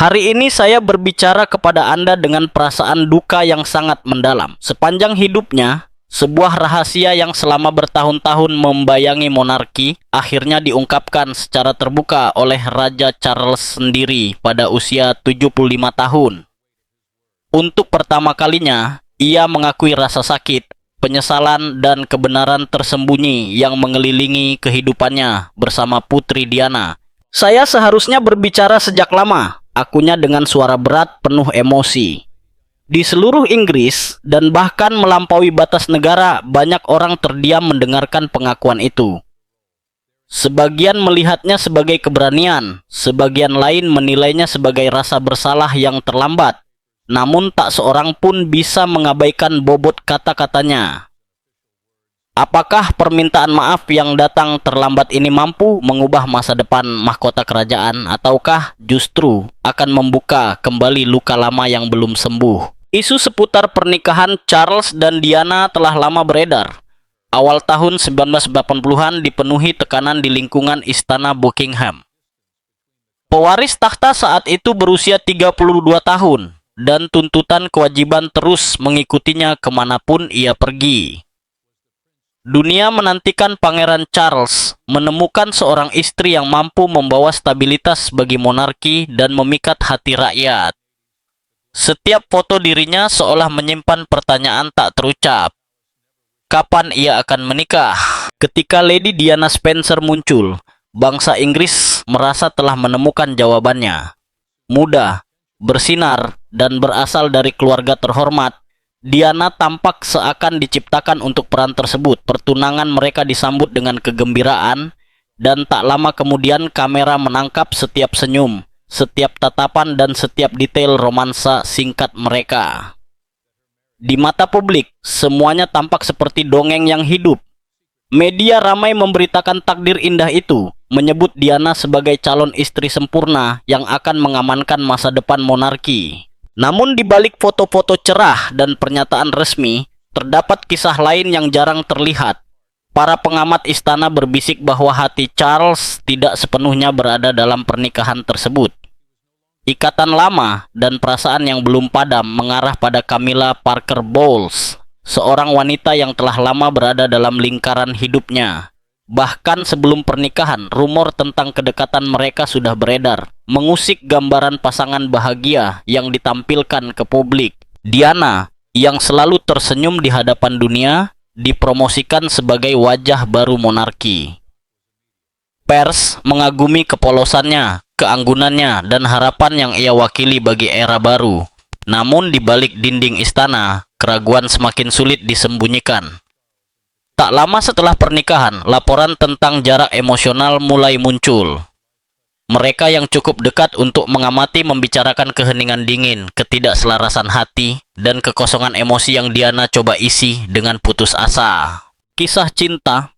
Hari ini saya berbicara kepada Anda dengan perasaan duka yang sangat mendalam. Sepanjang hidupnya, sebuah rahasia yang selama bertahun-tahun membayangi monarki akhirnya diungkapkan secara terbuka oleh Raja Charles sendiri pada usia 75 tahun. Untuk pertama kalinya, ia mengakui rasa sakit, penyesalan, dan kebenaran tersembunyi yang mengelilingi kehidupannya bersama Putri Diana. Saya seharusnya berbicara sejak lama, akunya dengan suara berat penuh emosi. Di seluruh Inggris dan bahkan melampaui batas negara, banyak orang terdiam mendengarkan pengakuan itu. Sebagian melihatnya sebagai keberanian, sebagian lain menilainya sebagai rasa bersalah yang terlambat. Namun tak seorang pun bisa mengabaikan bobot kata-katanya. Apakah permintaan maaf yang datang terlambat ini mampu mengubah masa depan mahkota kerajaan, ataukah justru akan membuka kembali luka lama yang belum sembuh? Isu seputar pernikahan Charles dan Diana telah lama beredar. Awal tahun 1980-an dipenuhi tekanan di lingkungan Istana Buckingham. Pewaris takhta saat itu berusia 32 tahun, dan tuntutan kewajiban terus mengikutinya kemanapun ia pergi. Dunia menantikan Pangeran Charles menemukan seorang istri yang mampu membawa stabilitas bagi monarki dan memikat hati rakyat. Setiap foto dirinya seolah menyimpan pertanyaan tak terucap. Kapan ia akan menikah? Ketika Lady Diana Spencer muncul, bangsa Inggris merasa telah menemukan jawabannya. Muda, bersinar, dan berasal dari keluarga terhormat, Diana tampak seakan diciptakan untuk peran tersebut. Pertunangan mereka disambut dengan kegembiraan, dan tak lama kemudian kamera menangkap setiap senyum, setiap tatapan, dan setiap detail romansa singkat mereka. Di mata publik, semuanya tampak seperti dongeng yang hidup. Media ramai memberitakan takdir indah itu, menyebut Diana sebagai calon istri sempurna yang akan mengamankan masa depan monarki. Namun di balik foto-foto cerah dan pernyataan resmi, terdapat kisah lain yang jarang terlihat. Para pengamat istana berbisik bahwa hati Charles tidak sepenuhnya berada dalam pernikahan tersebut. Ikatan lama dan perasaan yang belum padam mengarah pada Camilla Parker Bowles, seorang wanita yang telah lama berada dalam lingkaran hidupnya. Bahkan sebelum pernikahan, rumor tentang kedekatan mereka sudah beredar, mengusik gambaran pasangan bahagia yang ditampilkan ke publik. Diana, yang selalu tersenyum di hadapan dunia, dipromosikan sebagai wajah baru monarki. Pers mengagumi kepolosannya, keanggunannya, dan harapan yang ia wakili bagi era baru. Namun di balik dinding istana, keraguan semakin sulit disembunyikan. Tak lama setelah pernikahan, laporan tentang jarak emosional mulai muncul. Mereka yang cukup dekat untuk mengamati membicarakan keheningan dingin, ketidakselarasan hati, dan kekosongan emosi yang Diana coba isi dengan putus asa. Kisah cinta,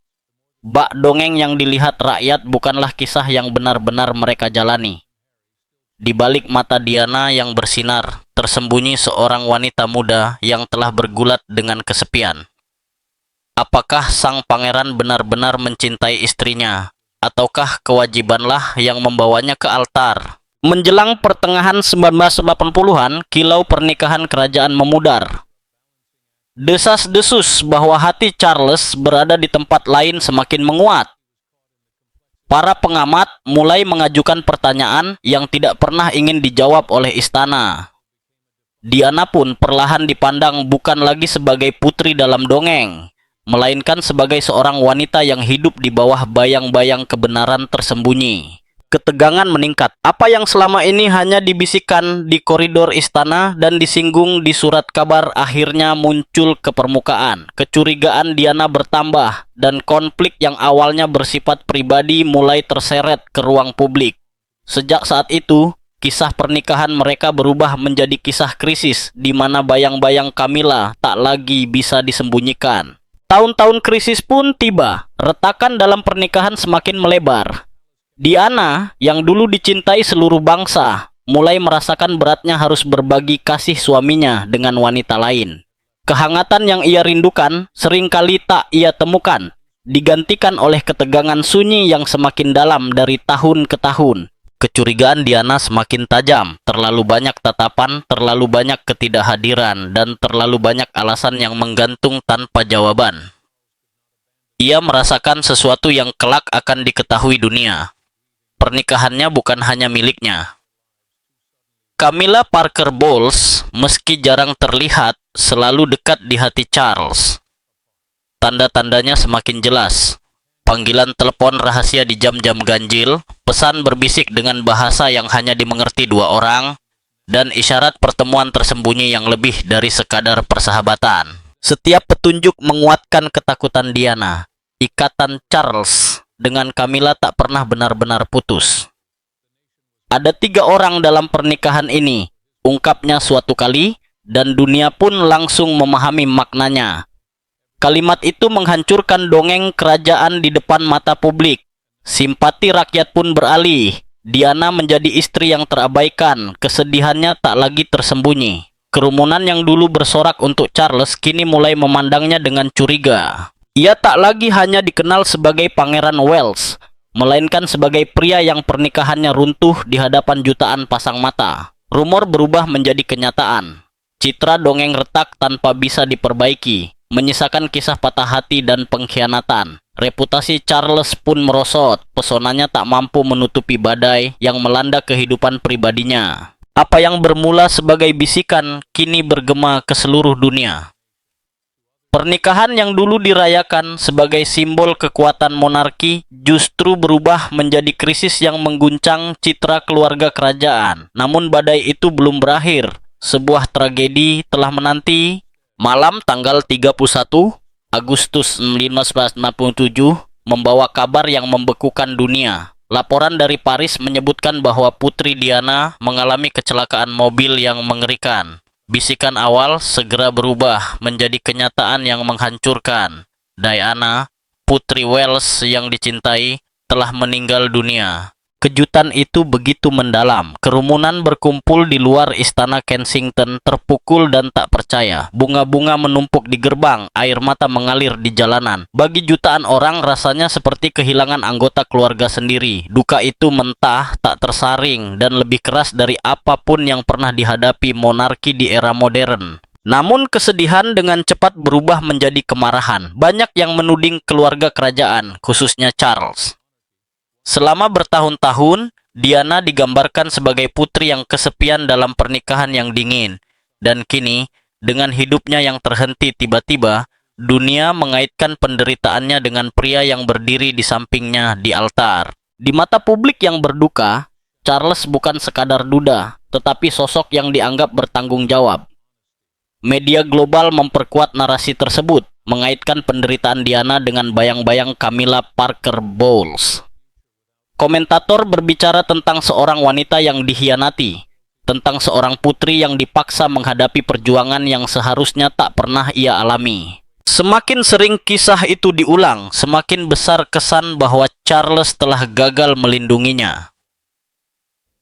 bak dongeng yang dilihat rakyat bukanlah kisah yang benar-benar mereka jalani. Di balik mata Diana yang bersinar, tersembunyi seorang wanita muda yang telah bergulat dengan kesepian. Apakah sang pangeran benar-benar mencintai istrinya, ataukah kewajibanlah yang membawanya ke altar? Menjelang pertengahan 1980-an, kilau pernikahan kerajaan memudar. Desas-desus bahwa hati Charles berada di tempat lain semakin menguat. Para pengamat mulai mengajukan pertanyaan yang tidak pernah ingin dijawab oleh istana. Diana pun perlahan dipandang bukan lagi sebagai putri dalam dongeng, melainkan sebagai seorang wanita yang hidup di bawah bayang-bayang kebenaran tersembunyi. Ketegangan meningkat. Apa yang selama ini hanya dibisikkan di koridor istana dan disinggung di surat kabar akhirnya muncul ke permukaan. Kecurigaan Diana bertambah, dan konflik yang awalnya bersifat pribadi mulai terseret ke ruang publik. Sejak saat itu, kisah pernikahan mereka berubah menjadi kisah krisis, di mana bayang-bayang Camilla tak lagi bisa disembunyikan. Tahun-tahun krisis pun tiba, retakan dalam pernikahan semakin melebar. Diana, yang dulu dicintai seluruh bangsa, mulai merasakan beratnya harus berbagi kasih suaminya dengan wanita lain. Kehangatan yang ia rindukan seringkali tak ia temukan, digantikan oleh ketegangan sunyi yang semakin dalam dari tahun ke tahun. Kecurigaan Diana semakin tajam, terlalu banyak tatapan, terlalu banyak ketidakhadiran, dan terlalu banyak alasan yang menggantung tanpa jawaban. Ia merasakan sesuatu yang kelak akan diketahui dunia. Pernikahannya bukan hanya miliknya. Camilla Parker Bowles, meski jarang terlihat, selalu dekat di hati Charles. Tanda-tandanya semakin jelas. Panggilan telepon rahasia di jam-jam ganjil, pesan berbisik dengan bahasa yang hanya dimengerti dua orang, dan isyarat pertemuan tersembunyi yang lebih dari sekadar persahabatan. Setiap petunjuk menguatkan ketakutan Diana. Ikatan Charles dengan Camilla tak pernah benar-benar putus. Ada 3 orang dalam pernikahan ini, ungkapnya suatu kali, dan dunia pun langsung memahami maknanya. Kalimat itu menghancurkan dongeng kerajaan di depan mata publik. Simpati rakyat pun beralih. Diana menjadi istri yang terabaikan, kesedihannya tak lagi tersembunyi. Kerumunan yang dulu bersorak untuk Charles kini mulai memandangnya dengan curiga. Ia tak lagi hanya dikenal sebagai Pangeran Wales, melainkan sebagai pria yang pernikahannya runtuh di hadapan jutaan pasang mata. Rumor berubah menjadi kenyataan. Citra dongeng retak tanpa bisa diperbaiki, menyisakan kisah patah hati dan pengkhianatan. Reputasi Charles pun merosot, pesonanya tak mampu menutupi badai yang melanda kehidupan pribadinya. Apa yang bermula sebagai bisikan kini bergema ke seluruh dunia. Pernikahan yang dulu dirayakan sebagai simbol kekuatan monarki justru berubah menjadi krisis yang mengguncang citra keluarga kerajaan. Namun badai itu belum berakhir. Sebuah tragedi telah menanti. Malam tanggal 31 Agustus 1967 membawa kabar yang membekukan dunia. Laporan dari Paris menyebutkan bahwa Putri Diana mengalami kecelakaan mobil yang mengerikan. Bisikan awal segera berubah menjadi kenyataan yang menghancurkan. Diana, Putri Wales yang dicintai, telah meninggal dunia. Kejutan itu begitu mendalam. Kerumunan berkumpul di luar istana Kensington, terpukul dan tak percaya. Bunga-bunga menumpuk di gerbang, air mata mengalir di jalanan. Bagi jutaan orang rasanya seperti kehilangan anggota keluarga sendiri. Duka itu mentah, tak tersaring, dan lebih keras dari apapun yang pernah dihadapi monarki di era modern. Namun kesedihan dengan cepat berubah menjadi kemarahan. Banyak yang menuding keluarga kerajaan, khususnya Charles. Selama bertahun-tahun, Diana digambarkan sebagai putri yang kesepian dalam pernikahan yang dingin. Dan kini, dengan hidupnya yang terhenti tiba-tiba, dunia mengaitkan penderitaannya dengan pria yang berdiri di sampingnya di altar. Di mata publik yang berduka, Charles bukan sekadar duda, tetapi sosok yang dianggap bertanggung jawab. Media global memperkuat narasi tersebut, mengaitkan penderitaan Diana dengan bayang-bayang Camilla Parker Bowles. Komentator berbicara tentang seorang wanita yang dikhianati, tentang seorang putri yang dipaksa menghadapi perjuangan yang seharusnya tak pernah ia alami. Semakin sering kisah itu diulang, semakin besar kesan bahwa Charles telah gagal melindunginya.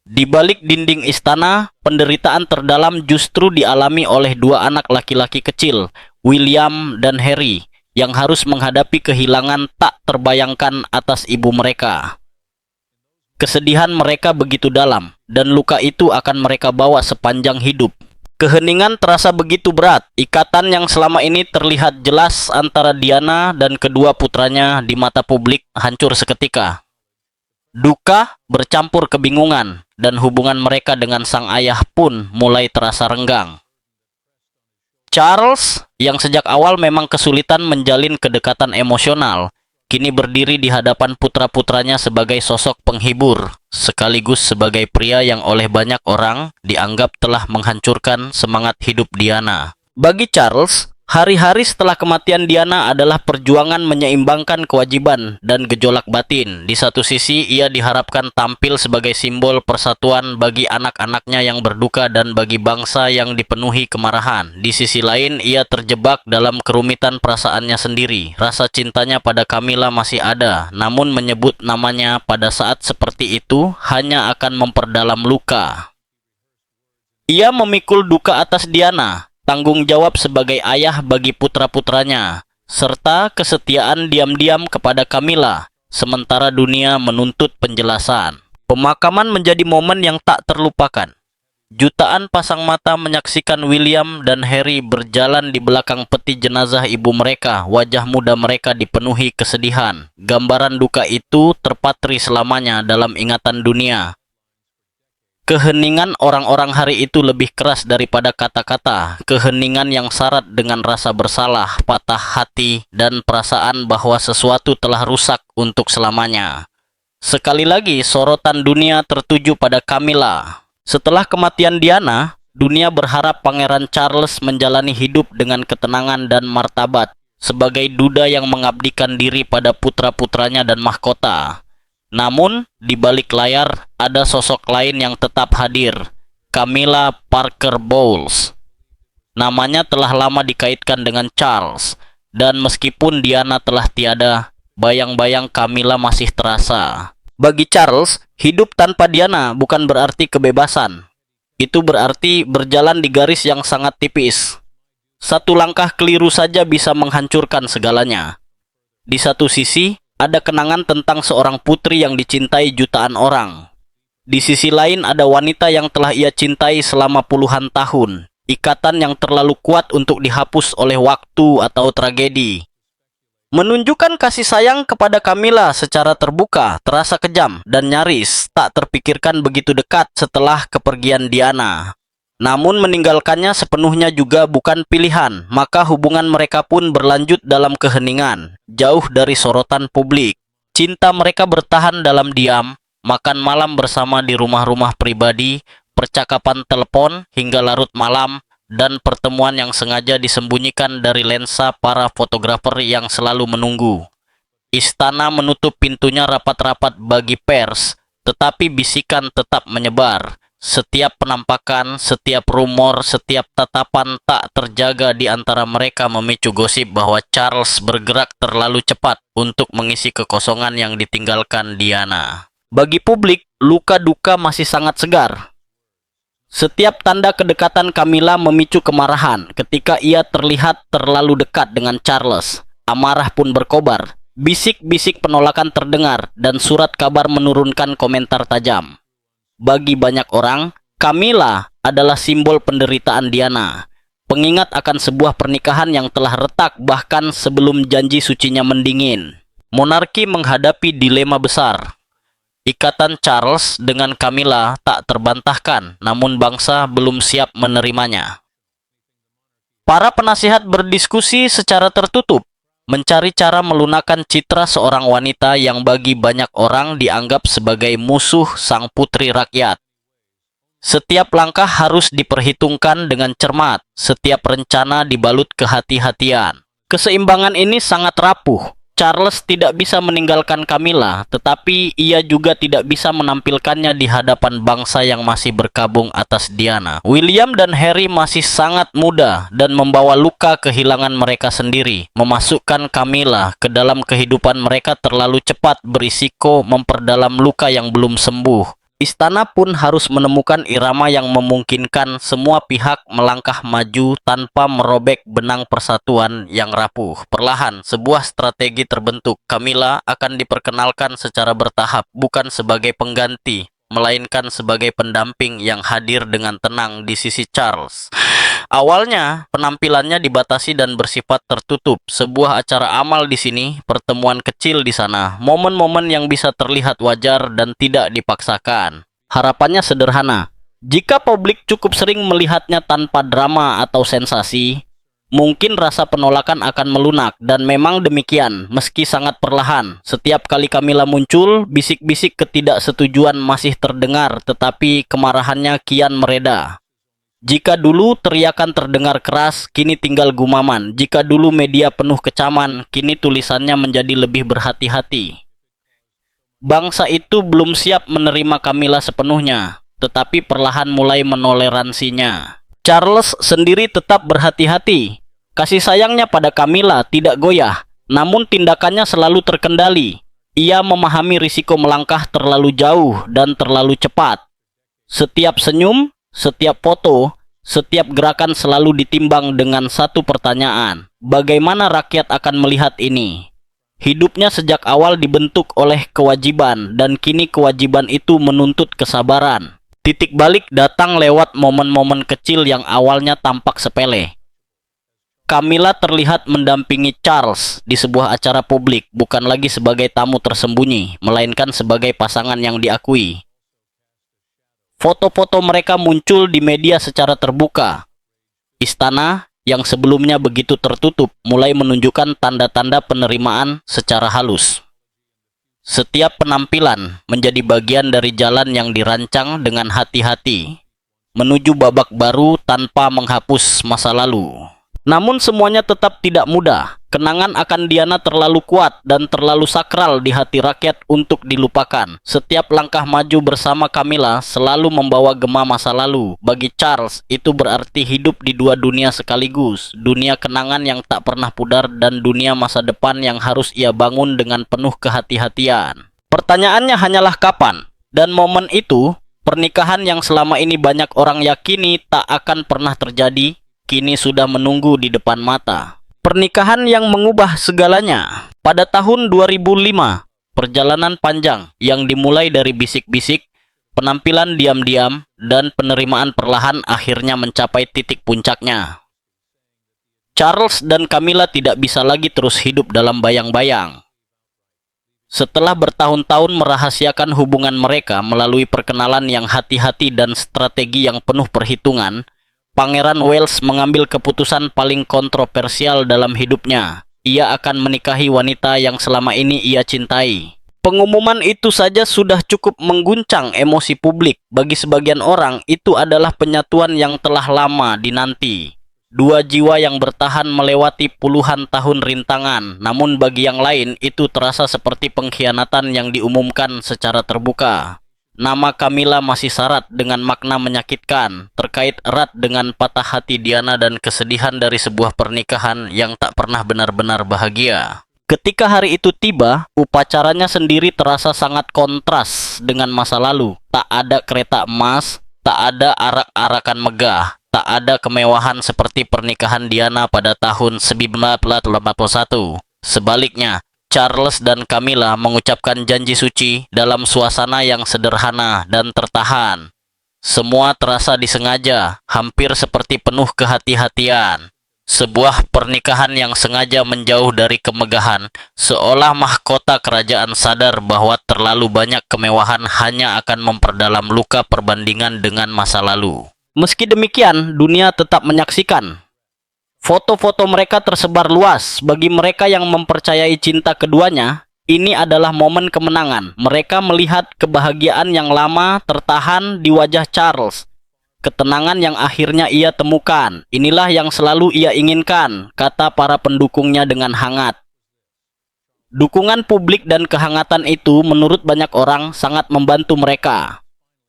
Di balik dinding istana, penderitaan terdalam justru dialami oleh 2 anak laki-laki kecil, William dan Harry, yang harus menghadapi kehilangan tak terbayangkan atas ibu mereka. Kesedihan mereka begitu dalam, dan luka itu akan mereka bawa sepanjang hidup. Keheningan terasa begitu berat. Ikatan yang selama ini terlihat jelas antara Diana dan kedua putranya di mata publik hancur seketika. Duka bercampur kebingungan, dan hubungan mereka dengan sang ayah pun mulai terasa renggang. Charles, yang sejak awal memang kesulitan menjalin kedekatan emosional, kini berdiri di hadapan putra-putranya sebagai sosok penghibur, sekaligus sebagai pria yang oleh banyak orang dianggap telah menghancurkan semangat hidup Diana. Bagi Charles, hari-hari setelah kematian Diana adalah perjuangan menyeimbangkan kewajiban dan gejolak batin. Di satu sisi, ia diharapkan tampil sebagai simbol persatuan bagi anak-anaknya yang berduka dan bagi bangsa yang dipenuhi kemarahan. Di sisi lain, ia terjebak dalam kerumitan perasaannya sendiri. Rasa cintanya pada Camilla masih ada, namun menyebut namanya pada saat seperti itu hanya akan memperdalam luka. Ia memikul duka atas Diana, tanggung jawab sebagai ayah bagi putra-putranya, serta kesetiaan diam-diam kepada Camilla, sementara dunia menuntut penjelasan. Pemakaman menjadi momen yang tak terlupakan. Jutaan pasang mata menyaksikan William dan Harry berjalan di belakang peti jenazah ibu mereka. Wajah muda mereka dipenuhi kesedihan. Gambaran duka itu terpatri selamanya dalam ingatan dunia. Keheningan orang-orang hari itu lebih keras daripada kata-kata. Keheningan yang syarat dengan rasa bersalah, patah hati, dan perasaan bahwa sesuatu telah rusak untuk selamanya. Sekali lagi, sorotan dunia tertuju pada Camilla. Setelah kematian Diana, dunia berharap Pangeran Charles menjalani hidup dengan ketenangan dan martabat sebagai duda yang mengabdikan diri pada putra-putranya dan mahkota. Namun, di balik layar ada sosok lain yang tetap hadir, Camilla Parker Bowles. Namanya telah lama dikaitkan dengan Charles, dan meskipun Diana telah tiada, bayang-bayang Camilla masih terasa. Bagi Charles, hidup tanpa Diana bukan berarti kebebasan. Itu berarti berjalan di garis yang sangat tipis. Satu langkah keliru saja bisa menghancurkan segalanya. Di satu sisi, ada kenangan tentang seorang putri yang dicintai jutaan orang. Di sisi lain ada wanita yang telah ia cintai selama puluhan tahun. Ikatan yang terlalu kuat untuk dihapus oleh waktu atau tragedi. Menunjukkan kasih sayang kepada Camilla secara terbuka, terasa kejam, dan nyaris tak terpikirkan begitu dekat setelah kepergian Diana. Namun meninggalkannya sepenuhnya juga bukan pilihan, maka hubungan mereka pun berlanjut dalam keheningan, jauh dari sorotan publik. Cinta mereka bertahan dalam diam, makan malam bersama di rumah-rumah pribadi, percakapan telepon hingga larut malam, dan pertemuan yang sengaja disembunyikan dari lensa para fotografer yang selalu menunggu. Istana menutup pintunya rapat-rapat bagi pers, tetapi bisikan tetap menyebar. Setiap penampakan, setiap rumor, setiap tatapan tak terjaga di antara mereka memicu gosip bahwa Charles bergerak terlalu cepat untuk mengisi kekosongan yang ditinggalkan Diana. Bagi publik, luka duka masih sangat segar. Setiap tanda kedekatan Camilla memicu kemarahan ketika ia terlihat terlalu dekat dengan Charles. Amarah pun berkobar. Bisik-bisik penolakan terdengar dan surat kabar menurunkan komentar tajam. Bagi banyak orang, Camilla adalah simbol penderitaan Diana. Pengingat akan sebuah pernikahan yang telah retak bahkan sebelum janji sucinya mendingin. Monarki menghadapi dilema besar. Ikatan Charles dengan Camilla tak terbantahkan, namun bangsa belum siap menerimanya. Para penasihat berdiskusi secara tertutup, mencari cara melunakkan citra seorang wanita yang bagi banyak orang dianggap sebagai musuh sang putri rakyat. Setiap langkah harus diperhitungkan dengan cermat, setiap rencana dibalut kehati-hatian. Keseimbangan ini sangat rapuh. Charles tidak bisa meninggalkan Camilla, tetapi ia juga tidak bisa menampilkannya di hadapan bangsa yang masih berkabung atas Diana. William dan Harry masih sangat muda dan membawa luka kehilangan mereka sendiri. Memasukkan Camilla ke dalam kehidupan mereka terlalu cepat berisiko memperdalam luka yang belum sembuh. Istana pun harus menemukan irama yang memungkinkan semua pihak melangkah maju tanpa merobek benang persatuan yang rapuh. Perlahan, sebuah strategi terbentuk. Camilla akan diperkenalkan secara bertahap, bukan sebagai pengganti, melainkan sebagai pendamping yang hadir dengan tenang di sisi Charles. Awalnya, penampilannya dibatasi dan bersifat tertutup. Sebuah acara amal di sini, pertemuan kecil di sana, momen-momen yang bisa terlihat wajar dan tidak dipaksakan. Harapannya sederhana. Jika publik cukup sering melihatnya tanpa drama atau sensasi, mungkin rasa penolakan akan melunak, dan memang demikian, meski sangat perlahan. Setiap kali Camilla muncul, bisik-bisik ketidaksetujuan masih terdengar, tetapi kemarahannya kian mereda. Jika dulu teriakan terdengar keras, kini tinggal gumaman. Jika dulu media penuh kecaman, kini tulisannya menjadi lebih berhati-hati. Bangsa itu belum siap menerima Camilla sepenuhnya, tetapi perlahan mulai menoleransinya. Charles sendiri tetap berhati-hati. Kasih sayangnya pada Camilla tidak goyah, namun tindakannya selalu terkendali. Ia memahami risiko melangkah terlalu jauh dan terlalu cepat. Setiap senyum, setiap foto, setiap gerakan selalu ditimbang dengan satu pertanyaan. Bagaimana rakyat akan melihat ini? Hidupnya sejak awal dibentuk oleh kewajiban, dan kini kewajiban itu menuntut kesabaran. Titik balik datang lewat momen-momen kecil yang awalnya tampak sepele. Camilla terlihat mendampingi Charles di sebuah acara publik, bukan lagi sebagai tamu tersembunyi, melainkan sebagai pasangan yang diakui. Foto-foto mereka muncul di media secara terbuka. Istana yang sebelumnya begitu tertutup mulai menunjukkan tanda-tanda penerimaan secara halus. Setiap penampilan menjadi bagian dari jalan yang dirancang dengan hati-hati menuju babak baru tanpa menghapus masa lalu. Namun semuanya tetap tidak mudah. Kenangan akan Diana terlalu kuat dan terlalu sakral di hati rakyat untuk dilupakan. Setiap langkah maju bersama Camilla selalu membawa gema masa lalu. Bagi Charles, itu berarti hidup di dua dunia sekaligus. Dunia kenangan yang tak pernah pudar dan dunia masa depan yang harus ia bangun dengan penuh kehati-hatian. Pertanyaannya hanyalah kapan? Dan momen itu, pernikahan yang selama ini banyak orang yakini tak akan pernah terjadi, kini sudah menunggu di depan mata. Pernikahan yang mengubah segalanya. Pada tahun 2005, perjalanan panjang yang dimulai dari bisik-bisik, penampilan diam-diam, dan penerimaan perlahan akhirnya mencapai titik puncaknya. Charles dan Camilla tidak bisa lagi terus hidup dalam bayang-bayang. Setelah bertahun-tahun merahasiakan hubungan mereka melalui perkenalan yang hati-hati dan strategi yang penuh perhitungan, Pangeran Wales mengambil keputusan paling kontroversial dalam hidupnya. Ia akan menikahi wanita yang selama ini ia cintai. Pengumuman itu saja sudah cukup mengguncang emosi publik. Bagi sebagian orang, itu adalah penyatuan yang telah lama dinanti. Dua jiwa yang bertahan melewati puluhan tahun rintangan. Namun bagi yang lain, itu terasa seperti pengkhianatan yang diumumkan secara terbuka. Nama Camilla masih syarat dengan makna menyakitkan, terkait erat dengan patah hati Diana dan kesedihan dari sebuah pernikahan yang tak pernah benar-benar bahagia. Ketika hari itu tiba, upacaranya sendiri terasa sangat kontras dengan masa lalu. Tak ada kereta emas, tak ada arak-arakan megah, tak ada kemewahan seperti pernikahan Diana pada tahun 1981. Sebaliknya, Charles dan Camilla mengucapkan janji suci dalam suasana yang sederhana dan tertahan. Semua terasa disengaja, hampir seperti penuh kehati-hatian. Sebuah pernikahan yang sengaja menjauh dari kemegahan, seolah mahkota kerajaan sadar bahwa terlalu banyak kemewahan hanya akan memperdalam luka perbandingan dengan masa lalu. Meski demikian, dunia tetap menyaksikan. Foto-foto mereka tersebar luas. Bagi mereka yang mempercayai cinta keduanya, ini adalah momen kemenangan. Mereka melihat kebahagiaan yang lama tertahan di wajah Charles. Ketenangan yang akhirnya ia temukan. Inilah yang selalu ia inginkan, kata para pendukungnya dengan hangat. Dukungan publik dan kehangatan itu menurut banyak orang sangat membantu mereka.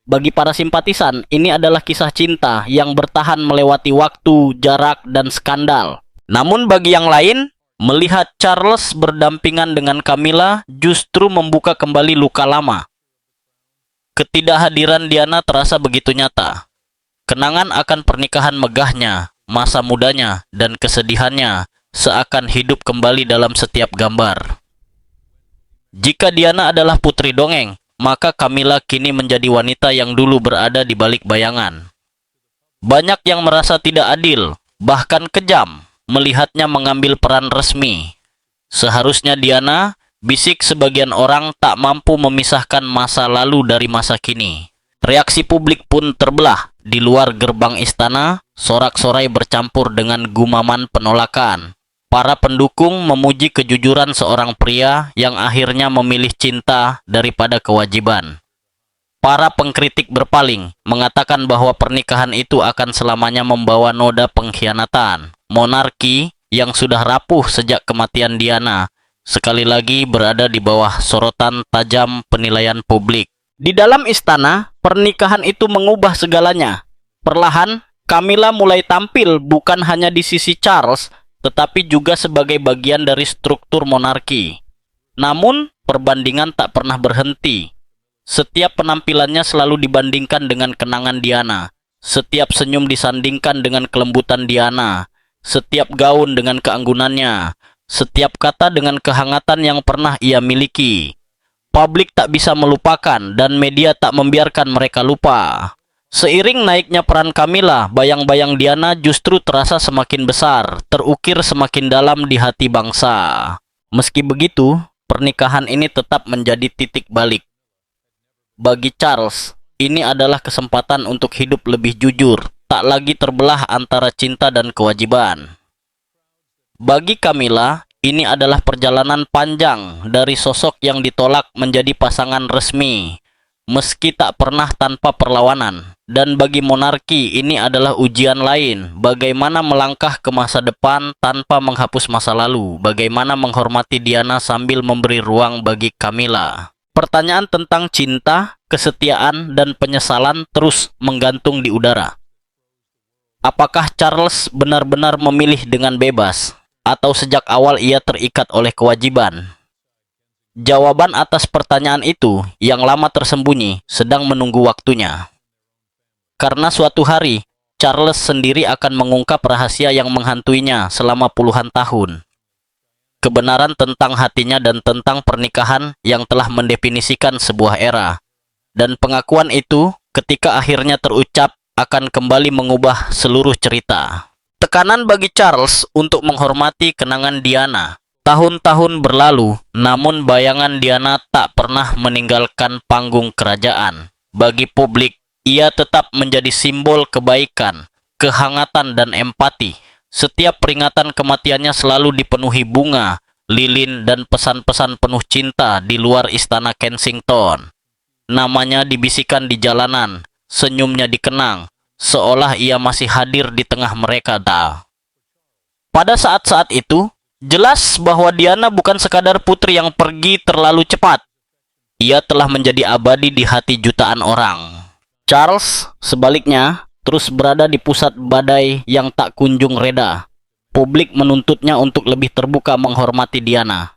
Bagi para simpatisan, ini adalah kisah cinta yang bertahan melewati waktu, jarak, dan skandal. Namun bagi yang lain, melihat Charles berdampingan dengan Camilla justru membuka kembali luka lama. Ketidakhadiran Diana terasa begitu nyata. Kenangan akan pernikahan megahnya, masa mudanya, dan kesedihannya seakan hidup kembali dalam setiap gambar. Jika Diana adalah putri dongeng, maka Camilla kini menjadi wanita yang dulu berada di balik bayangan. Banyak yang merasa tidak adil, bahkan kejam, melihatnya mengambil peran resmi. Seharusnya Diana, bisik sebagian orang, tak mampu memisahkan masa lalu dari masa kini. Reaksi publik pun terbelah. Di luar gerbang istana, sorak-sorai bercampur dengan gumaman penolakan. Para pendukung memuji kejujuran seorang pria yang akhirnya memilih cinta daripada kewajiban. Para pengkritik berpaling, mengatakan bahwa pernikahan itu akan selamanya membawa noda pengkhianatan. Monarki yang sudah rapuh sejak kematian Diana, sekali lagi berada di bawah sorotan tajam penilaian publik. Di dalam istana, pernikahan itu mengubah segalanya. Perlahan, Camilla mulai tampil bukan hanya di sisi Charles, tetapi juga sebagai bagian dari struktur monarki. Namun, perbandingan tak pernah berhenti. Setiap penampilannya selalu dibandingkan dengan kenangan Diana. Setiap senyum disandingkan dengan kelembutan Diana. Setiap gaun dengan keanggunannya. setiap kata dengan kehangatan yang pernah ia miliki. Publik tak bisa melupakan dan media tak membiarkan mereka lupa. Seiring naiknya peran Camilla, bayang-bayang Diana justru terasa semakin besar, terukir semakin dalam di hati bangsa. Meski begitu, pernikahan ini tetap menjadi titik balik. Bagi Charles, ini adalah kesempatan untuk hidup lebih jujur, tak lagi terbelah antara cinta dan kewajiban. Bagi Camilla, ini adalah perjalanan panjang dari sosok yang ditolak menjadi pasangan resmi, meski tak pernah tanpa perlawanan. Dan bagi monarki, ini adalah ujian lain, bagaimana melangkah ke masa depan tanpa menghapus masa lalu, bagaimana menghormati Diana sambil memberi ruang bagi Camilla. Pertanyaan tentang cinta, kesetiaan, dan penyesalan terus menggantung di udara. Apakah Charles benar-benar memilih dengan bebas? Atau sejak awal ia terikat oleh kewajiban? Jawaban atas pertanyaan itu yang lama tersembunyi sedang menunggu waktunya. Karena suatu hari, Charles sendiri akan mengungkap rahasia yang menghantuinya selama puluhan tahun. Kebenaran tentang hatinya dan tentang pernikahan yang telah mendefinisikan sebuah era. Dan pengakuan itu ketika akhirnya terucap akan kembali mengubah seluruh cerita. Tekanan bagi Charles untuk menghormati kenangan Diana. Tahun-tahun berlalu, namun bayangan Diana tak pernah meninggalkan panggung kerajaan. Bagi publik, ia tetap menjadi simbol kebaikan, kehangatan, dan empati. Setiap peringatan kematiannya selalu dipenuhi bunga, lilin, dan pesan-pesan penuh cinta di luar istana Kensington. Namanya dibisikkan di jalanan, senyumnya dikenang, seolah ia masih hadir di tengah mereka. Pada saat-saat itu, jelas bahwa Diana bukan sekadar putri yang pergi terlalu cepat. Ia telah menjadi abadi di hati jutaan orang. Charles, sebaliknya, terus berada di pusat badai yang tak kunjung reda. Publik menuntutnya untuk lebih terbuka menghormati Diana.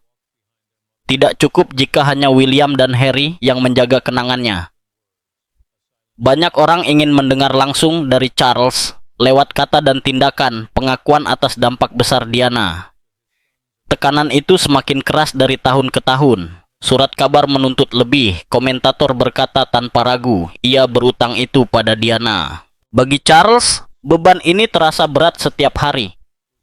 Tidak cukup jika hanya William dan Harry yang menjaga kenangannya. Banyak orang ingin mendengar langsung dari Charles, lewat kata dan tindakan, pengakuan atas dampak besar Diana. Tekanan itu semakin keras dari tahun ke tahun. Surat kabar menuntut lebih, komentator berkata tanpa ragu, ia berutang itu pada Diana. Bagi Charles, beban ini terasa berat setiap hari.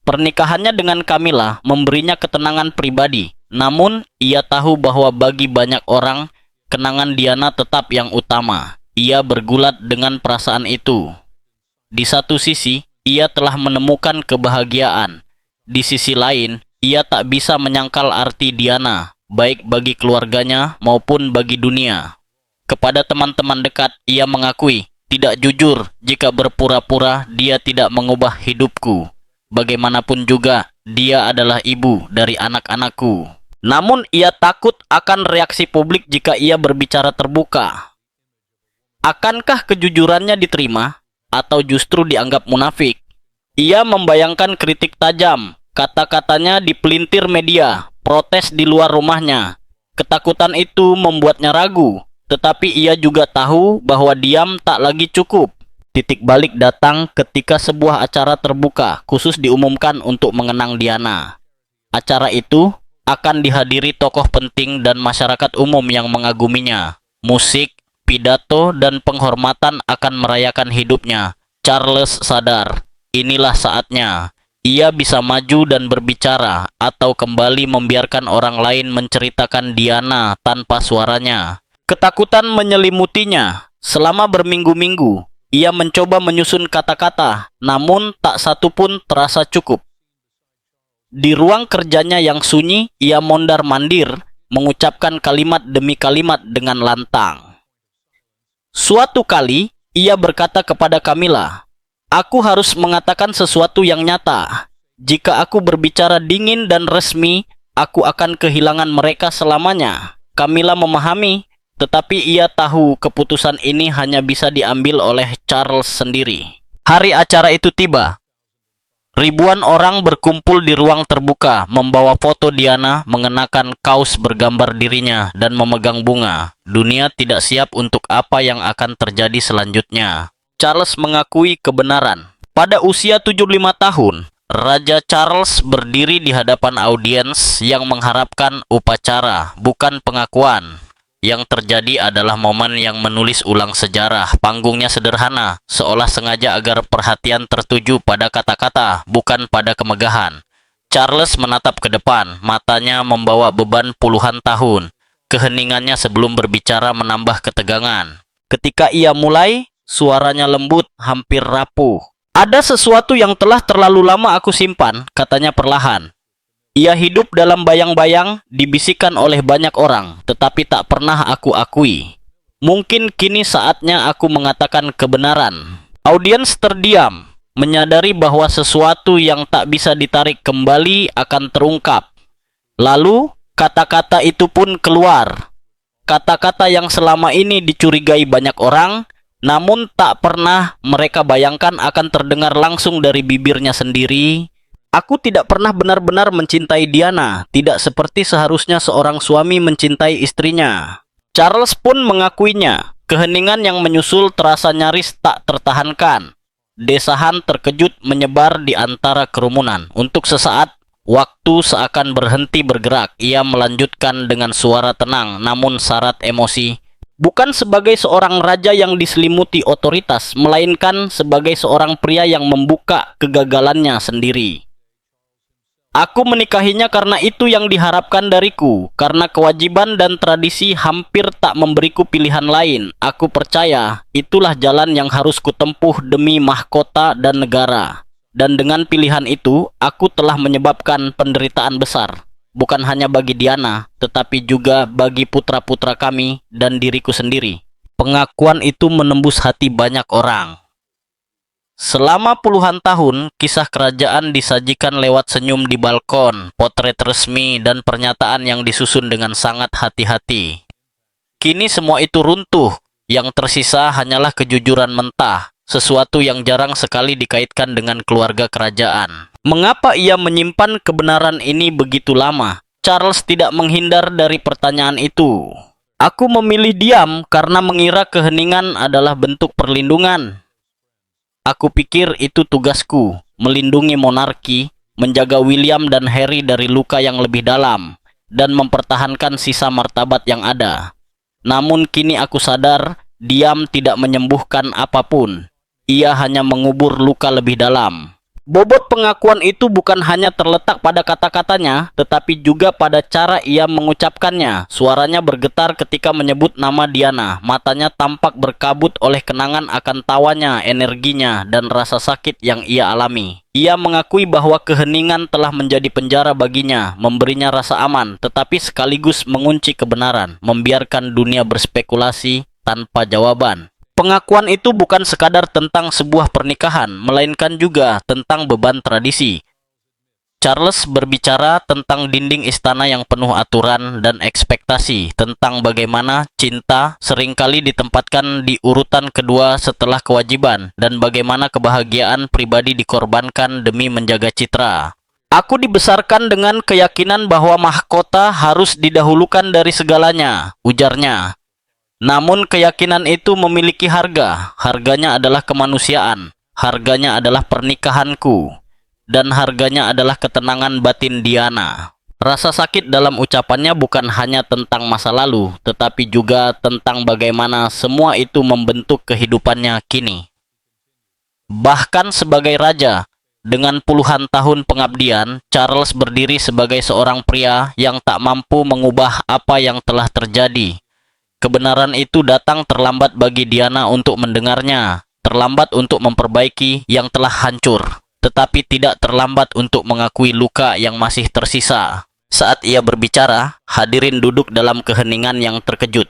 Pernikahannya dengan Camilla memberinya ketenangan pribadi, namun ia tahu bahwa bagi banyak orang, kenangan Diana tetap yang utama. Ia bergulat dengan perasaan itu. Di satu sisi, ia telah menemukan kebahagiaan. Di sisi lain, ia tak bisa menyangkal arti Diana, baik bagi keluarganya maupun bagi dunia. Kepada teman-teman dekat, ia mengakui, tidak jujur jika berpura-pura dia tidak mengubah hidupku. Bagaimanapun juga, dia adalah ibu dari anak-anakku. Namun ia takut akan reaksi publik jika ia berbicara terbuka. Akankah kejujurannya diterima, atau justru dianggap munafik? Ia membayangkan kritik tajam, kata-katanya dipelintir media, protes di luar rumahnya. Ketakutan itu membuatnya ragu, tetapi ia juga tahu bahwa diam tak lagi cukup. Titik balik datang ketika sebuah acara terbuka khusus diumumkan untuk mengenang Diana. Acara itu akan dihadiri tokoh penting dan masyarakat umum yang mengaguminya. Musik, pidato, dan penghormatan akan merayakan hidupnya. Charles sadar, inilah saatnya. Ia bisa maju dan berbicara, atau kembali membiarkan orang lain menceritakan Diana tanpa suaranya. Ketakutan menyelimutinya. Selama berminggu-minggu, ia mencoba menyusun kata-kata, namun tak satu pun terasa cukup. Di ruang kerjanya yang sunyi, ia mondar-mandir, mengucapkan kalimat demi kalimat dengan lantang. Suatu kali, ia berkata kepada Camilla, "Aku harus mengatakan sesuatu yang nyata. Jika aku berbicara dingin dan resmi, aku akan kehilangan mereka selamanya." Camilla memahami, tetapi ia tahu keputusan ini hanya bisa diambil oleh Charles sendiri. Hari acara itu tiba. Ribuan orang berkumpul di ruang terbuka, membawa foto Diana mengenakan kaos bergambar dirinya dan memegang bunga. Dunia tidak siap untuk apa yang akan terjadi selanjutnya. Charles mengakui kebenaran. Pada usia 75 tahun, Raja Charles berdiri di hadapan audiens yang mengharapkan upacara, bukan pengakuan. Yang terjadi adalah momen yang menulis ulang sejarah. Panggungnya sederhana, seolah sengaja agar perhatian tertuju pada kata-kata, bukan pada kemegahan. Charles menatap ke depan, matanya membawa beban puluhan tahun. Keheningannya sebelum berbicara menambah ketegangan. Ketika ia mulai, suaranya lembut, hampir rapuh. Ada sesuatu yang telah terlalu lama aku simpan, katanya perlahan. Ia hidup dalam bayang-bayang, dibisikkan oleh banyak orang, tetapi tak pernah aku akui. Mungkin kini saatnya aku mengatakan kebenaran. Audiens terdiam, menyadari bahwa sesuatu yang tak bisa ditarik kembali akan terungkap. Lalu, kata-kata itu pun keluar. Kata-kata yang selama ini dicurigai banyak orang, namun tak pernah mereka bayangkan akan terdengar langsung dari bibirnya sendiri. Aku tidak pernah benar-benar mencintai Diana, tidak seperti seharusnya seorang suami mencintai istrinya. Charles pun mengakuinya. Keheningan yang menyusul terasa nyaris tak tertahankan. Desahan terkejut menyebar di antara kerumunan. Untuk sesaat, waktu seakan berhenti bergerak. Ia melanjutkan dengan suara tenang namun syarat emosi. Bukan sebagai seorang raja yang diselimuti otoritas, melainkan sebagai seorang pria yang membuka kegagalannya sendiri. Aku menikahinya karena itu yang diharapkan dariku, karena kewajiban dan tradisi hampir tak memberiku pilihan lain. Aku percaya itulah jalan yang harus kutempuh demi mahkota dan negara. Dan dengan pilihan itu, aku telah menyebabkan penderitaan besar. Bukan hanya bagi Diana, tetapi juga bagi putra-putra kami dan diriku sendiri. Pengakuan itu menembus hati banyak orang. Selama puluhan tahun, kisah kerajaan disajikan lewat senyum di balkon, potret resmi, dan pernyataan yang disusun dengan sangat hati-hati. Kini semua itu runtuh, yang tersisa hanyalah kejujuran mentah, sesuatu yang jarang sekali dikaitkan dengan keluarga kerajaan. Mengapa ia menyimpan kebenaran ini begitu lama? Charles tidak menghindar dari pertanyaan itu. Aku memilih diam karena mengira keheningan adalah bentuk perlindungan. Aku pikir itu tugasku, melindungi monarki, menjaga William dan Harry dari luka yang lebih dalam, dan mempertahankan sisa martabat yang ada. Namun kini aku sadar, diam tidak menyembuhkan apapun. Ia hanya mengubur luka lebih dalam. Bobot pengakuan itu bukan hanya terletak pada kata-katanya, tetapi juga pada cara ia mengucapkannya. Suaranya bergetar ketika menyebut nama Diana. Matanya tampak berkabut oleh kenangan akan tawanya, energinya, dan rasa sakit yang ia alami. Ia mengakui bahwa keheningan telah menjadi penjara baginya, memberinya rasa aman, tetapi sekaligus mengunci kebenaran, membiarkan dunia berspekulasi tanpa jawaban. Pengakuan itu bukan sekadar tentang sebuah pernikahan, melainkan juga tentang beban tradisi. Charles berbicara tentang dinding istana yang penuh aturan dan ekspektasi, tentang bagaimana cinta seringkali ditempatkan di urutan kedua setelah kewajiban, dan bagaimana kebahagiaan pribadi dikorbankan demi menjaga citra. Aku dibesarkan dengan keyakinan bahwa mahkota harus didahulukan dari segalanya, ujarnya. Namun keyakinan itu memiliki harga. Harganya adalah kemanusiaan. Harganya adalah pernikahanku. Dan harganya adalah ketenangan batin Diana. Rasa sakit dalam ucapannya bukan hanya tentang masa lalu, tetapi juga tentang bagaimana semua itu membentuk kehidupannya kini. Bahkan sebagai raja, dengan puluhan tahun pengabdian, Charles berdiri sebagai seorang pria yang tak mampu mengubah apa yang telah terjadi. Kebenaran itu datang terlambat bagi Diana untuk mendengarnya, terlambat untuk memperbaiki yang telah hancur, tetapi tidak terlambat untuk mengakui luka yang masih tersisa. Saat ia berbicara, hadirin duduk dalam keheningan yang terkejut.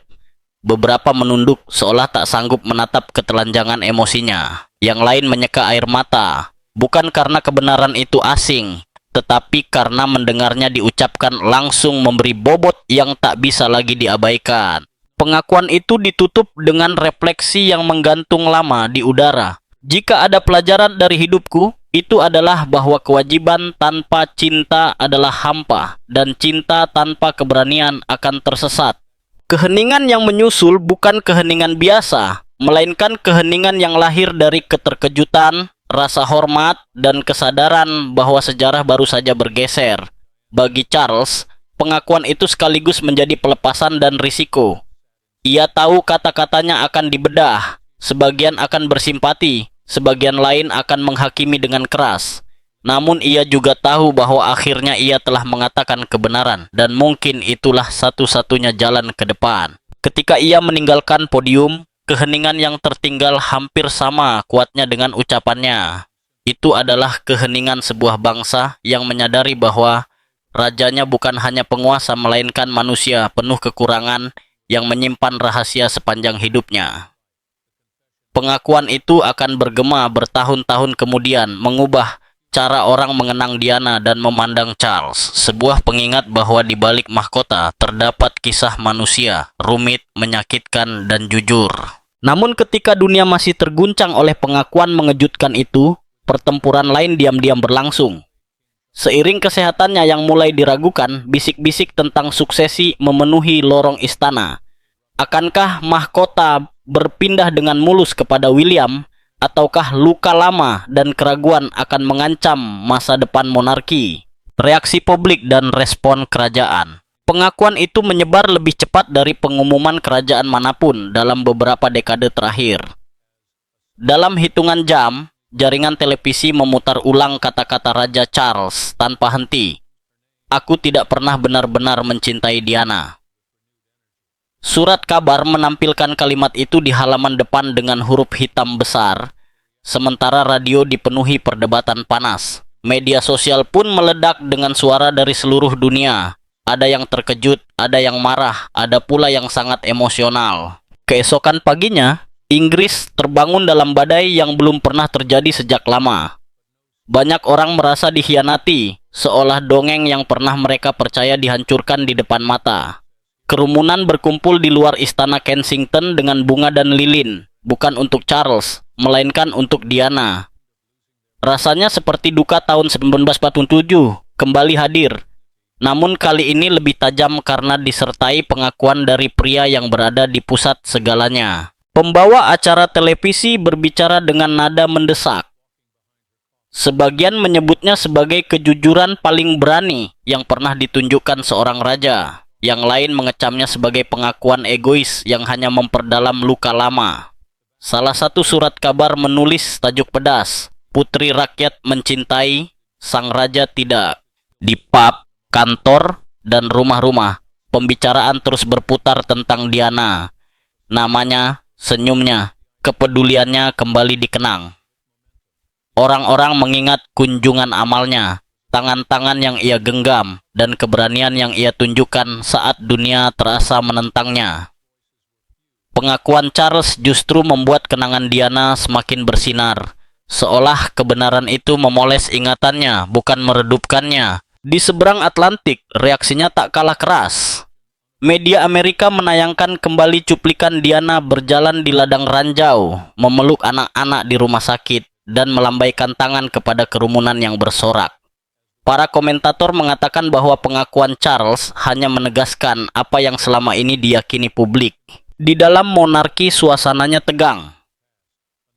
Beberapa menunduk seolah tak sanggup menatap ketelanjangan emosinya. Yang lain menyeka air mata, bukan karena kebenaran itu asing, tetapi karena mendengarnya diucapkan langsung memberi bobot yang tak bisa lagi diabaikan. Pengakuan itu ditutup dengan refleksi yang menggantung lama di udara. Jika ada pelajaran dari hidupku, itu adalah bahwa kewajiban tanpa cinta adalah hampa, dan cinta tanpa keberanian akan tersesat. Keheningan yang menyusul bukan keheningan biasa. melainkan keheningan yang lahir dari keterkejutan, rasa hormat, dan kesadaran bahwa sejarah baru saja bergeser. Bagi Charles, pengakuan itu sekaligus menjadi pelepasan dan risiko. Ia tahu kata-katanya akan dibedah, sebagian akan bersimpati, sebagian lain akan menghakimi dengan keras. Namun ia juga tahu bahwa akhirnya ia telah mengatakan kebenaran, dan mungkin itulah satu-satunya jalan ke depan. Ketika ia meninggalkan podium, keheningan yang tertinggal hampir sama kuatnya dengan ucapannya. Itu adalah keheningan sebuah bangsa yang menyadari bahwa rajanya bukan hanya penguasa melainkan manusia penuh kekurangan yang menyimpan rahasia sepanjang hidupnya. Pengakuan itu akan bergema bertahun-tahun kemudian, mengubah cara orang mengenang Diana dan memandang Charles, sebuah pengingat bahwa di balik mahkota terdapat kisah manusia, rumit, menyakitkan, dan jujur. Namun ketika dunia masih terguncang oleh pengakuan mengejutkan itu, pertempuran lain diam-diam berlangsung. Seiring kesehatannya yang mulai diragukan, bisik-bisik tentang suksesi memenuhi lorong istana. Akankah mahkota berpindah dengan mulus kepada William, ataukah luka lama dan keraguan akan mengancam masa depan monarki? Reaksi publik dan respon kerajaan. Pengakuan itu menyebar lebih cepat dari pengumuman kerajaan manapun dalam beberapa dekade terakhir. Dalam hitungan jam, jaringan televisi memutar ulang kata-kata Raja Charles tanpa henti. Aku tidak pernah benar-benar mencintai Diana. Surat kabar menampilkan kalimat itu di halaman depan dengan huruf hitam besar, sementara radio dipenuhi perdebatan panas. Media sosial pun meledak dengan suara dari seluruh dunia. Ada yang terkejut, ada yang marah, ada pula yang sangat emosional. Keesokan paginya, Inggris terbangun dalam badai yang belum pernah terjadi sejak lama. Banyak orang merasa dikhianati, seolah dongeng yang pernah mereka percaya dihancurkan di depan mata. Kerumunan berkumpul di luar istana Kensington dengan bunga dan lilin, bukan untuk Charles, melainkan untuk Diana. Rasanya seperti duka tahun 1947 kembali hadir, namun kali ini lebih tajam karena disertai pengakuan dari pria yang berada di pusat segalanya. Pembawa acara televisi berbicara dengan nada mendesak. Sebagian menyebutnya sebagai kejujuran paling berani yang pernah ditunjukkan seorang raja. Yang lain mengecamnya sebagai pengakuan egois yang hanya memperdalam luka lama. Salah satu surat kabar menulis tajuk pedas, "Putri rakyat mencintai, sang raja tidak." Di pub, kantor, dan rumah-rumah, pembicaraan terus berputar tentang Diana. Namanya, senyumnya, kepeduliannya kembali dikenang. Orang-orang mengingat kunjungan amalnya, tangan-tangan yang ia genggam, dan keberanian yang ia tunjukkan saat dunia terasa menentangnya. Pengakuan Charles justru membuat kenangan Diana semakin bersinar, seolah kebenaran itu memoles ingatannya, bukan meredupkannya. Di seberang Atlantik, reaksinya tak kalah keras. Media Amerika menayangkan kembali cuplikan Diana berjalan di ladang ranjau, memeluk anak-anak di rumah sakit, dan melambaikan tangan kepada kerumunan yang bersorak. Para komentator mengatakan bahwa pengakuan Charles hanya menegaskan apa yang selama ini diyakini publik. Di dalam monarki suasananya tegang.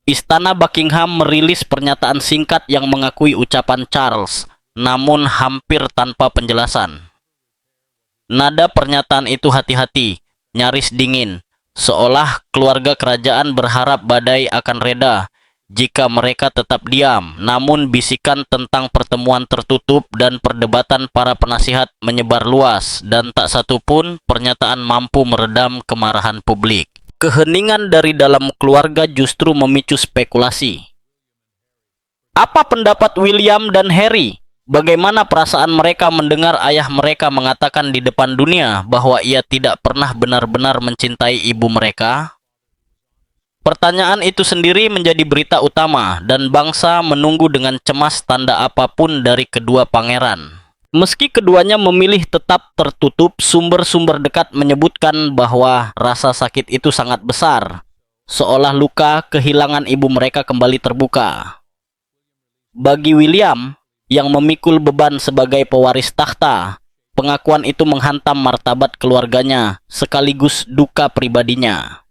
Istana Buckingham merilis pernyataan singkat yang mengakui ucapan Charles, namun hampir tanpa penjelasan. Nada pernyataan itu hati-hati, nyaris dingin, seolah keluarga kerajaan berharap badai akan reda jika mereka tetap diam. Namun bisikan tentang pertemuan tertutup dan perdebatan para penasihat menyebar luas, dan tak satu pun pernyataan mampu meredam kemarahan publik. Keheningan dari dalam keluarga justru memicu spekulasi. Apa pendapat William dan Harry? Bagaimana perasaan mereka mendengar ayah mereka mengatakan di depan dunia bahwa ia tidak pernah benar-benar mencintai ibu mereka? Pertanyaan itu sendiri menjadi berita utama, dan bangsa menunggu dengan cemas tanda apapun dari kedua pangeran. Meski keduanya memilih tetap tertutup, sumber-sumber dekat menyebutkan bahwa rasa sakit itu sangat besar, seolah luka kehilangan ibu mereka kembali terbuka. Bagi William, yang memikul beban sebagai pewaris takhta, pengakuan itu menghantam martabat keluarganya sekaligus duka pribadinya.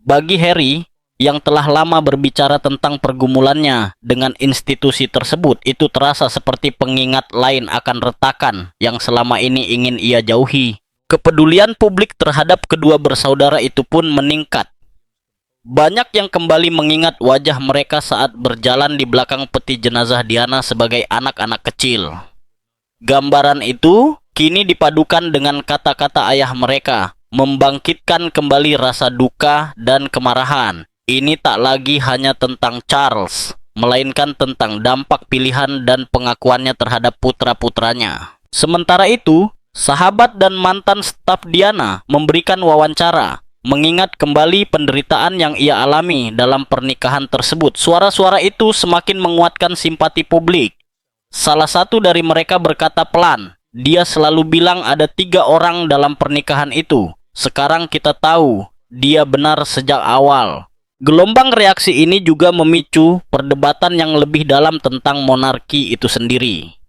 Bagi Harry, yang telah lama berbicara tentang pergumulannya dengan institusi tersebut, itu terasa seperti pengingat lain akan retakan yang selama ini ingin ia jauhi. Kepedulian publik terhadap kedua bersaudara itu pun meningkat. Banyak yang kembali mengingat wajah mereka saat berjalan di belakang peti jenazah Diana sebagai anak-anak kecil. Gambaran itu kini dipadukan dengan kata-kata ayah mereka, membangkitkan kembali rasa duka dan kemarahan. Ini tak lagi hanya tentang Charles, melainkan tentang dampak pilihan dan pengakuannya terhadap putra-putranya. Sementara itu, sahabat dan mantan staf Diana memberikan wawancara, mengingat kembali penderitaan yang ia alami dalam pernikahan tersebut. Suara-suara itu semakin menguatkan simpati publik. Salah satu dari mereka berkata pelan, dia selalu bilang ada 3 orang dalam pernikahan itu. Sekarang kita tahu, dia benar sejak awal. Gelombang reaksi ini juga memicu perdebatan yang lebih dalam tentang monarki itu sendiri.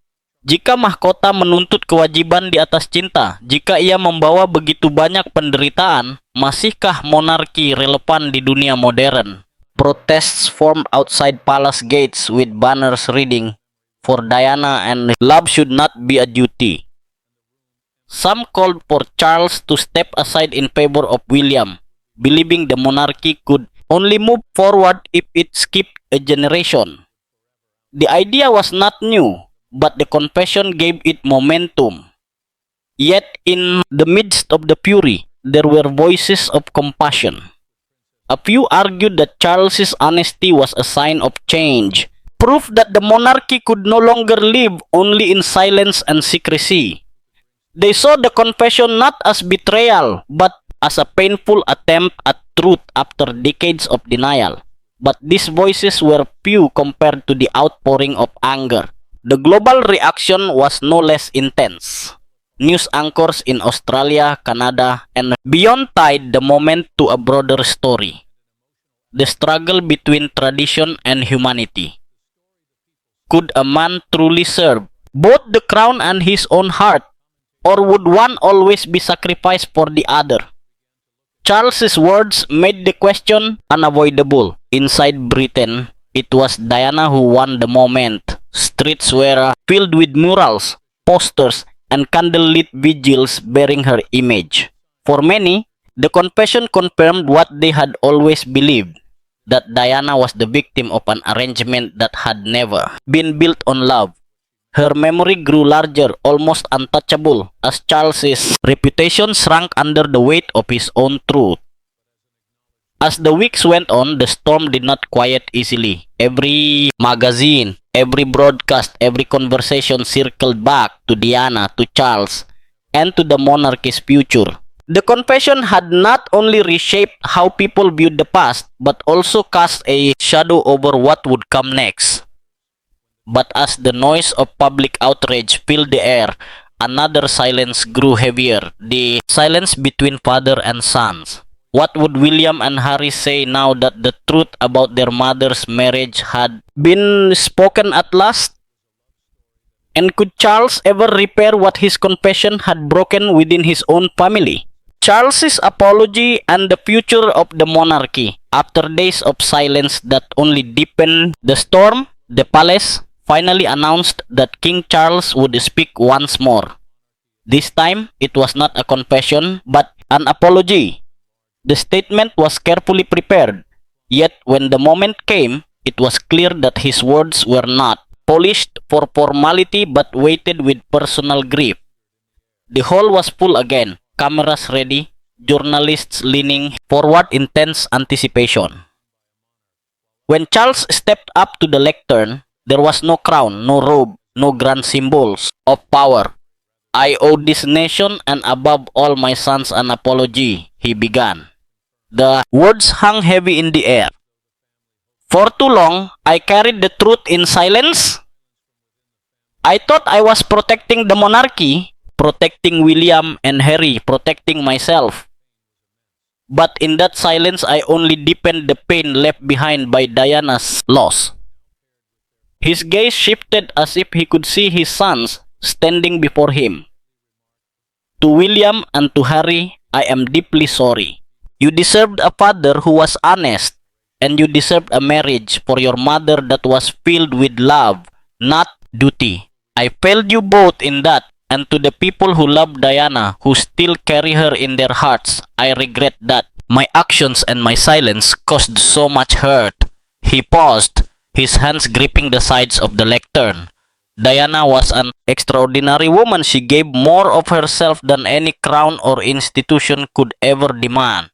Jika mahkota menuntut kewajiban di atas cinta, jika ia membawa begitu banyak penderitaan, masihkah monarki relevan di dunia modern? Protests formed outside palace gates with banners reading, "For Diana and love should not be a duty." Some called for Charles to step aside in favor of William, believing the monarchy could only move forward if it skipped a generation. The idea was not new, but the confession gave it momentum. Yet in the midst of the fury, there were voices of compassion. A few argued that Charles's honesty was a sign of change, proof that the monarchy could no longer live only in silence and secrecy. They saw the confession not as betrayal, but as a painful attempt at truth after decades of denial. But these voices were few compared to the outpouring of anger. The global reaction was no less intense. News anchors in Australia, Canada, and beyond tied the moment to a broader story: the struggle between tradition and humanity. Could a man truly serve both the crown and his own heart, or would one always be sacrificed for the other? Charles's words made the question unavoidable. Inside Britain, it was Diana who won the moment. Streets were filled with murals, posters, and candlelit vigils bearing her image. For many, the confession confirmed what they had always believed, that Diana was the victim of an arrangement that had never been built on love. Her memory grew larger, almost untouchable, as Charles's reputation shrank under the weight of his own truth. As the weeks went on, the storm did not quiet easily. Every magazine, every broadcast, every conversation circled back to Diana, to Charles, and to the monarchy's future. The confession had not only reshaped how people viewed the past, but also cast a shadow over what would come next. But as the noise of public outrage filled the air, another silence grew heavier, the silence between father and sons. What would William and Harry say now that the truth about their mother's marriage had been spoken at last? And could Charles ever repair what his confession had broken within his own family? Charles's apology and the future of the monarchy. After days of silence that only deepened the storm, the palace finally announced that King Charles would speak once more. This time, it was not a confession, but an apology. The statement was carefully prepared, yet when the moment came, it was clear that his words were not polished for formality but weighted with personal grief. The hall was full again, cameras ready, journalists leaning forward in tense anticipation. When Charles stepped up to the lectern, there was no crown, no robe, no grand symbols of power. "I owe this nation and above all my sons an apology," he began. The words hung heavy in the air. "For too long, I carried the truth in silence. I thought I was protecting the monarchy, protecting William and Harry, protecting myself. But in that silence, I only deepened the pain left behind by Diana's loss." His gaze shifted as if he could see his sons standing before him. "To William and to Harry, I am deeply sorry. You deserved a father who was honest, and you deserved a marriage for your mother that was filled with love, not duty. I failed you both in that, and to the people who love Diana, who still carry her in their hearts, I regret that. My actions and my silence caused so much hurt. He paused, his hands gripping the sides of the lectern. Diana was an extraordinary woman. She gave more of herself than any crown or institution could ever demand.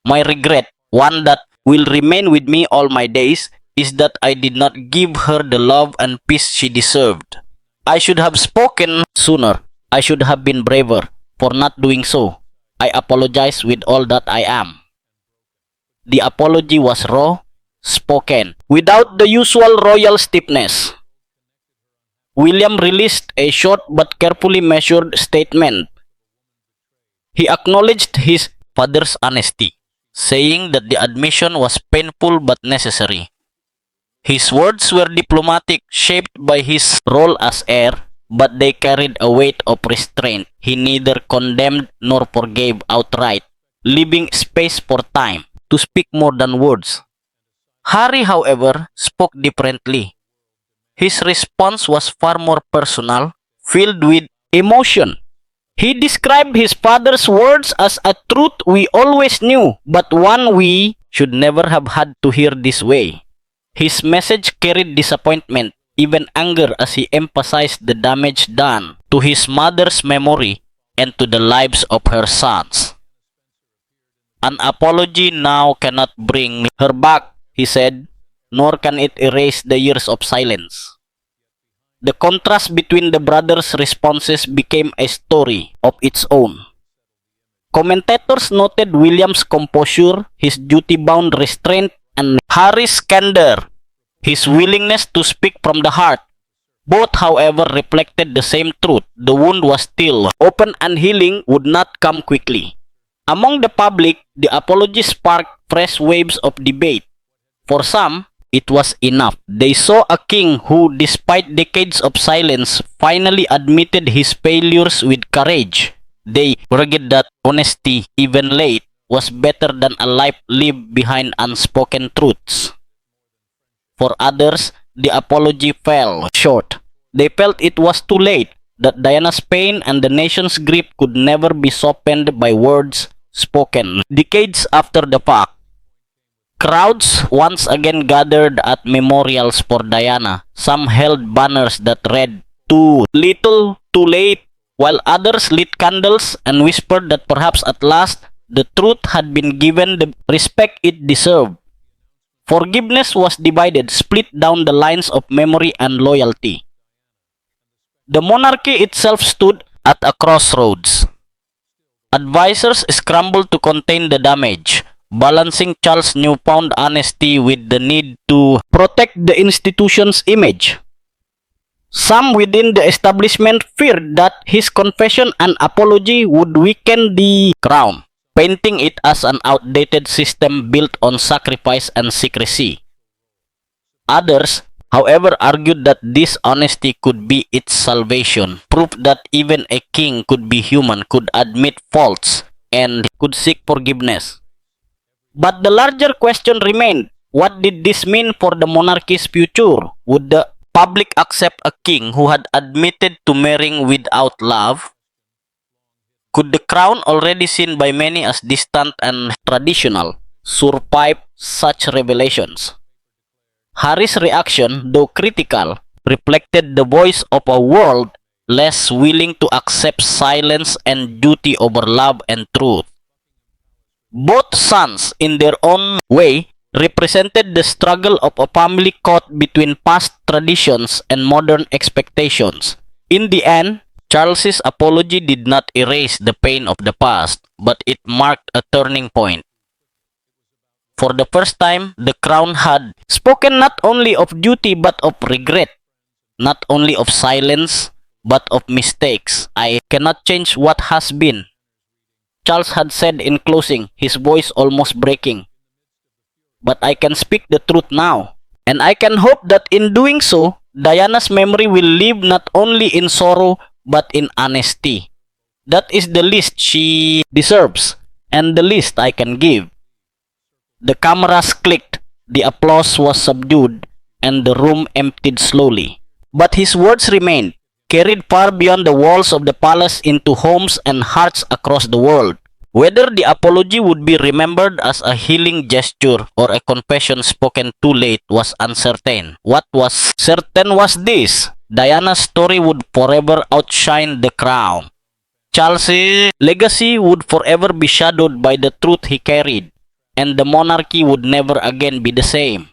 My regret, one that will remain with me all my days, is that I did not give her the love and peace she deserved. I should have spoken sooner. I should have been braver for not doing so. I apologize with all that I am. The apology was raw, spoken, without the usual royal stiffness. William released a short but carefully measured statement. He acknowledged his father's honesty, saying that the admission was painful but necessary. His words were diplomatic, shaped by his role as heir, but they carried a weight of restraint. He neither condemned nor forgave outright, leaving space for time to speak more than words. Harry, however, spoke differently. His response was far more personal, filled with emotion. He described his father's words as a truth we always knew, but one we should never have had to hear this way. His message carried disappointment, even anger, as he emphasized the damage done to his mother's memory and to the lives of her sons. An apology now cannot bring her back, he said, nor can it erase the years of silence. The contrast between the brothers' responses became a story of its own. Commentators noted William's composure, his duty-bound restraint, and Harry's candor, his willingness to speak from the heart. Both, however, reflected the same truth. The wound was still open and healing would not come quickly. Among the public, the apology sparked fresh waves of debate. For some, it was enough. They saw a king who, despite decades of silence, finally admitted his failures with courage. They argued that honesty, even late, was better than a life lived behind unspoken truths. For others, the apology fell short. They felt it was too late, that Diana's pain and the nation's grief could never be softened by words spoken decades after the fact. Crowds once again gathered at memorials for Diana. Some held banners that read, "Too little, too late," while others lit candles and whispered that perhaps at last the truth had been given the respect it deserved. Forgiveness was divided, split down the lines of memory and loyalty. The monarchy itself stood at a crossroads. Advisors scrambled to contain the damage, balancing Charles' newfound honesty with the need to protect the institution's image. Some within the establishment feared that his confession and apology would weaken the crown, painting it as an outdated system built on sacrifice and secrecy. Others, however, argued that this honesty could be its salvation, proof that even a king could be human, could admit faults, and could seek forgiveness. But the larger question remained, what did this mean for the monarchy's future? Would the public accept a king who had admitted to marrying without love? Could the crown, already seen by many as distant and traditional, survive such revelations? Harry's reaction, though critical, reflected the voice of a world less willing to accept silence and duty over love and truth. Both sons, in their own way, represented the struggle of a family caught between past traditions and modern expectations. In the end, Charles's apology did not erase the pain of the past, but it marked a turning point. For the first time, the crown had spoken not only of duty but of regret, not only of silence but of mistakes. "I cannot change what has been," Charles had said in closing, his voice almost breaking. "But I can speak the truth now, and I can hope that in doing so, Diana's memory will live not only in sorrow but in honesty. That is the least she deserves, and the least I can give." The cameras clicked, the applause was subdued, and the room emptied slowly. But his words remained, carried far beyond the walls of the palace into homes and hearts across the world. Whether the apology would be remembered as a healing gesture or a confession spoken too late was uncertain. What was certain was this: Diana's story would forever outshine the crown. Charles's legacy would forever be shadowed by the truth he carried, and the monarchy would never again be the same.